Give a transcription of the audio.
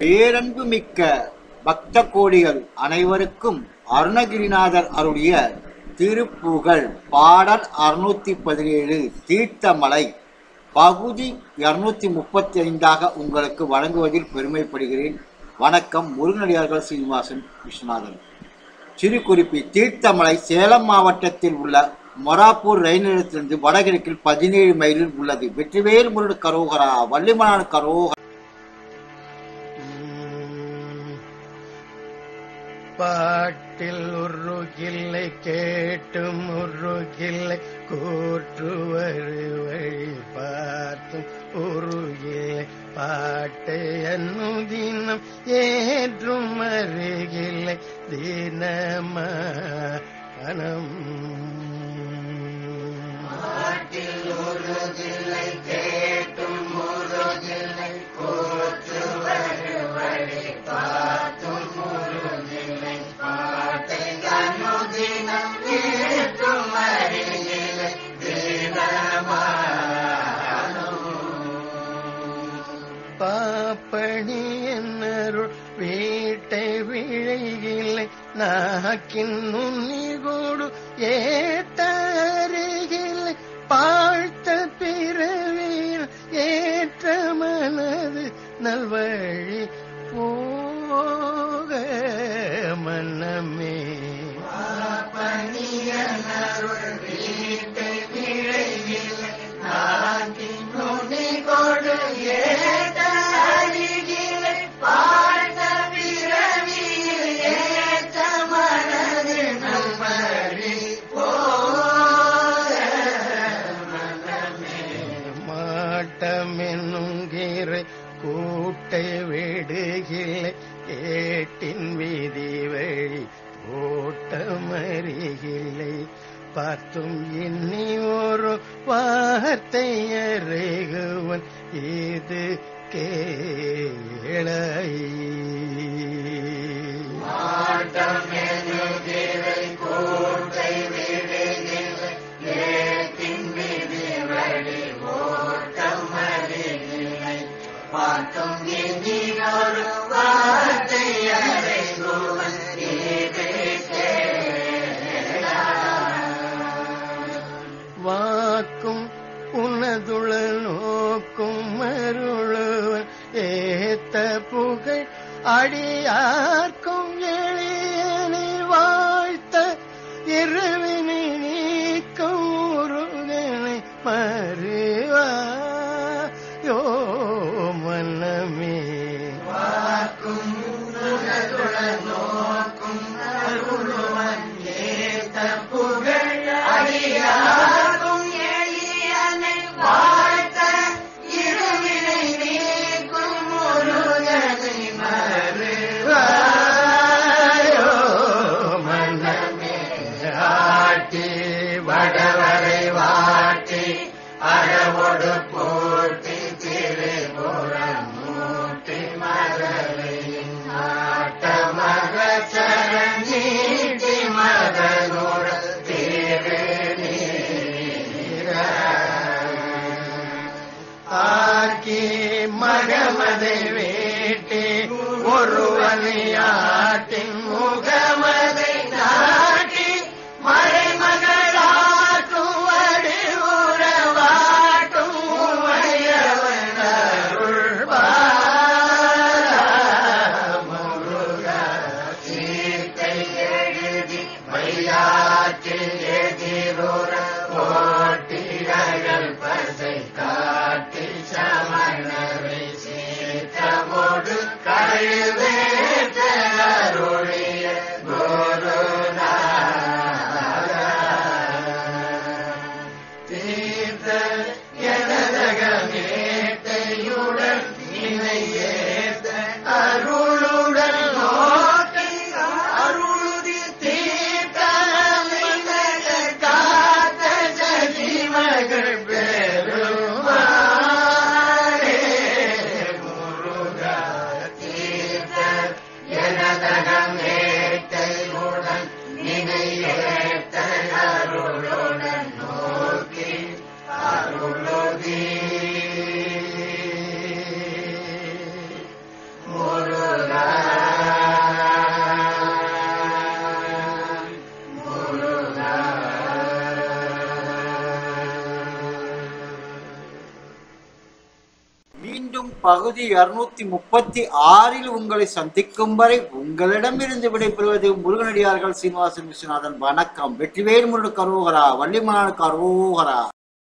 பேரன்பு மிக்க பக்த கோடிகள் அனைவருக்கும் அருணகிரிநாதர் அருளிய திருப்புகழ் பாடல் 617 தீர்த்தமலை பகுதி 235 உங்களுக்கு வழங்குவதில் பெருமைப்படுகிறேன். வணக்கம். முருகனடியார்கள் சீனிவாசன் விஸ்வநாதன். சிறு குறிப்பு: தீர்த்தமலை சேலம் மாவட்டத்தில் உள்ள மொராப்பூர் ரயில் நிலையத்திலிருந்து வடகிழக்கில் 17 மைலில் உள்ளது. வெற்றிவேல் முருகன் கரோகரா, வள்ளிமலான் கரோகரா. பாட்டில் உருகில்லை கேட்டும் உருகில்லை கூற்று வழி பார்த்தும் உருகில்லை பாட்டை அனுதினம் ஏற்றும் அருகில்லை தினமனம். பாட்டில் உருகில்லை கேட்டும் உருகில்லை கூற்று வழி பார்த்தும் உருகில்லை பாட்டை அனுதினம் ஏற்றும் அருகில்லை தினமனம். பாப்பணி என்னருள் வீட்டை விழைகில்லை நாக்கின் நுண்ணிகோடு ஏத்தருகில்லை பாழ்த்த பிறவியில் ஏற்ற மனது நல்வழி போக மனமே. பாப்பணி என்னருள் வீட்டை விழைகில்லை நாக்கின் நுண்ணிகோடு ஏத்தருகில்லை பாழ்த்த பிறவியில் ஏற்ற மனது நல்வழி போக மனமே. மாட்டமென்னுங்கிறை கூட்டை விடுகில்லை கேட்டின் வீதி வழி ஓட்டமறிகில்லை பார்த்தும் எண்ணி ஒரு வார்த்தை அறைகுவன் இது கேளை. மாட்டமென்னுகிறை கூட்டை விடுகில்லை கேட்டின் வீதி வழி ஓட்டமறிகில்லை பார்த்தும் எண்ணி ஒரு வார்த்தை அறைகுவன் இது கேளை. வாக்கும் உனதுள நோக்கும் மருளுவன் ஏத்த புகழ் அடியார்க்கும் எளியனை வாழ்த்த இரவினை நீக்கும் முருகனை மறுவாயோ மனமே. வாக்கும் உனதுள நோக்கும் அருளுவன் ஏத்த புகழ் அடியார்க்கும் எளியனை வாழ்த்த இருவினை நீக்கும் முருகனை மறுவாயோ மனமே. ஆட்டி வடவரை வாட்டி அறவொடு போட்டி திருபுறம் மூட்டி மதலையின் ஆட்ட மகச்சரண் நீட்டி மதனோடு திரு நீர ஆக்கி மகமதை வேட்டி ஒருவனையாட்டின் முகமதை நாட்டி மறைமகளாட்டும் வடிவுறவாட்டும் உமையவன் முருகா சீர்த்தை எழுதி வையாற்றில் எதிரொர போட்டிகள் பசை காட்டி சமணரை சீர்த்தமோடு கழுவேற்ற அருளிய மீண்டும் பகுதி 236 உங்களை சந்திக்கும் வரை உங்களிடமிருந்து விடைபெறுவது முருகனடியார்கள் சீனிவாசன் விஸ்வநாதன். வணக்கம். வெற்றிவேல் முருகனுக்கு அரோகரா, வள்ளிமலானுக்கு அரோகரா.